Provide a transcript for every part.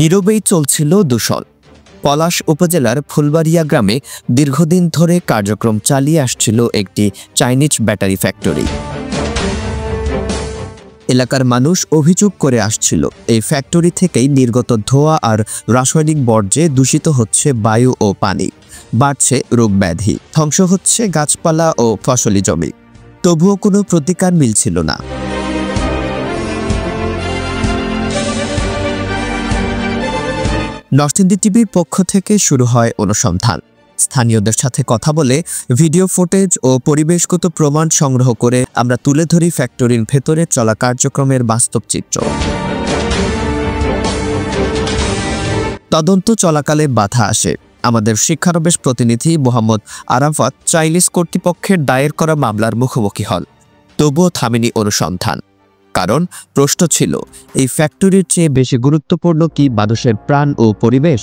নীরবেই চলছিল দূষণ। পলাশ উপজেলার ফুলবাড়িয়া গ্রামে দীর্ঘদিন ধরে কার্যক্রম চালিয়ে আসছিল একটি চাইনিজ ব্যাটারি ফ্যাক্টরি। এলাকার মানুষ অভিযোগ করে আসছিল, এই ফ্যাক্টরি থেকেই নির্গত ধোঁয়া আর রাসায়নিক বর্জ্যে দূষিত হচ্ছে বায়ু ও পানি, বাড়ছে রোগব্যাধি, ধ্বংস হচ্ছে গাছপালা ও ফসলি জমি। তবুও কোনো প্রতিকার মিলছিল না। নরসিংদী টিভির পক্ষ থেকে শুরু হয় অনুসন্ধান। স্থানীয়দের সাথে কথা বলে ভিডিও ফুটেজ ও পরিবেশগত প্রমাণ সংগ্রহ করে আমরা তুলে ধরি ফ্যাক্টরির ভেতরে চলা কার্যক্রমের বাস্তব চিত্র। তদন্ত চলাকালে বাধা আসে। আমাদের শিক্ষানবিশ প্রতিনিধি মোহাম্মদ আরাফাত চাইনিজ কর্তৃপক্ষের দায়ের করা মামলার মুখোমুখি হন। তবুও থামেনি অনুসন্ধান। কারণ প্রশ্ন ছিল, এই ফ্যাক্টরির চেয়ে বেশি গুরুত্বপূর্ণ কি মানুষের প্রাণ ও পরিবেশ?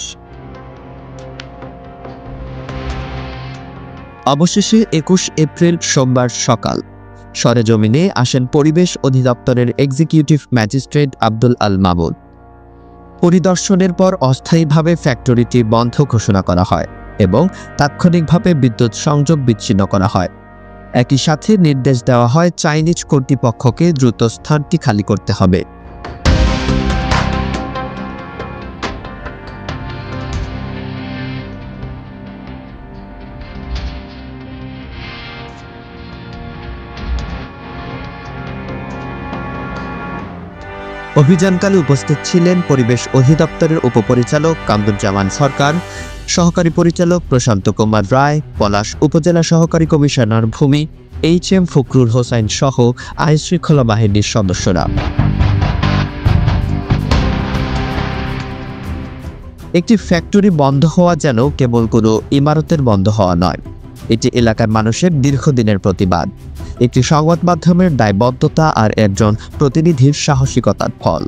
অবশেষে ২১ এপ্রিল সোমবার সকাল সরেজমিনে আসেন পরিবেশ অধিদপ্তরের এক্সিকিউটিভ ম্যাজিস্ট্রেট আব্দুল আল মামুন। পরিদর্শনের পর অস্থায়ীভাবে ফ্যাক্টরিটি বন্ধ ঘোষণা করা হয় এবং তাৎক্ষণিকভাবে বিদ্যুৎ সংযোগ বিচ্ছিন্ন করা হয়। একই সাথে নির্দেশ দেওয়া হয় চাইনিজ কর্তৃপক্ষকে দ্রুত স্থানটি খালি করতে হবে। অভিযানকালে উপস্থিত ছিলেন পরিবেশ অধিদপ্তরের উপপরিচালক কামরুজ্জামান সরকার, সহকারী পরিচালক প্রশান্ত কুমার রায়, পলাশ উপজেলা সহকারী কমিশনার ভূমি HM ফখরুল হোসাইন সহ আইনশৃঙ্খলা বাহিনীর সদস্যরা। একটি ফ্যাক্টরি বন্ধ হওয়া যেন কেবল কোনো ইমারতের বন্ধ হওয়া নয়, এটি এলাকার মানুষের দীর্ঘদিনের প্রতিবাদ, একটি সংবাদ মাধ্যমের দায়বদ্ধতা আর একজন প্রতিনিধির সাহসিকতার ফল।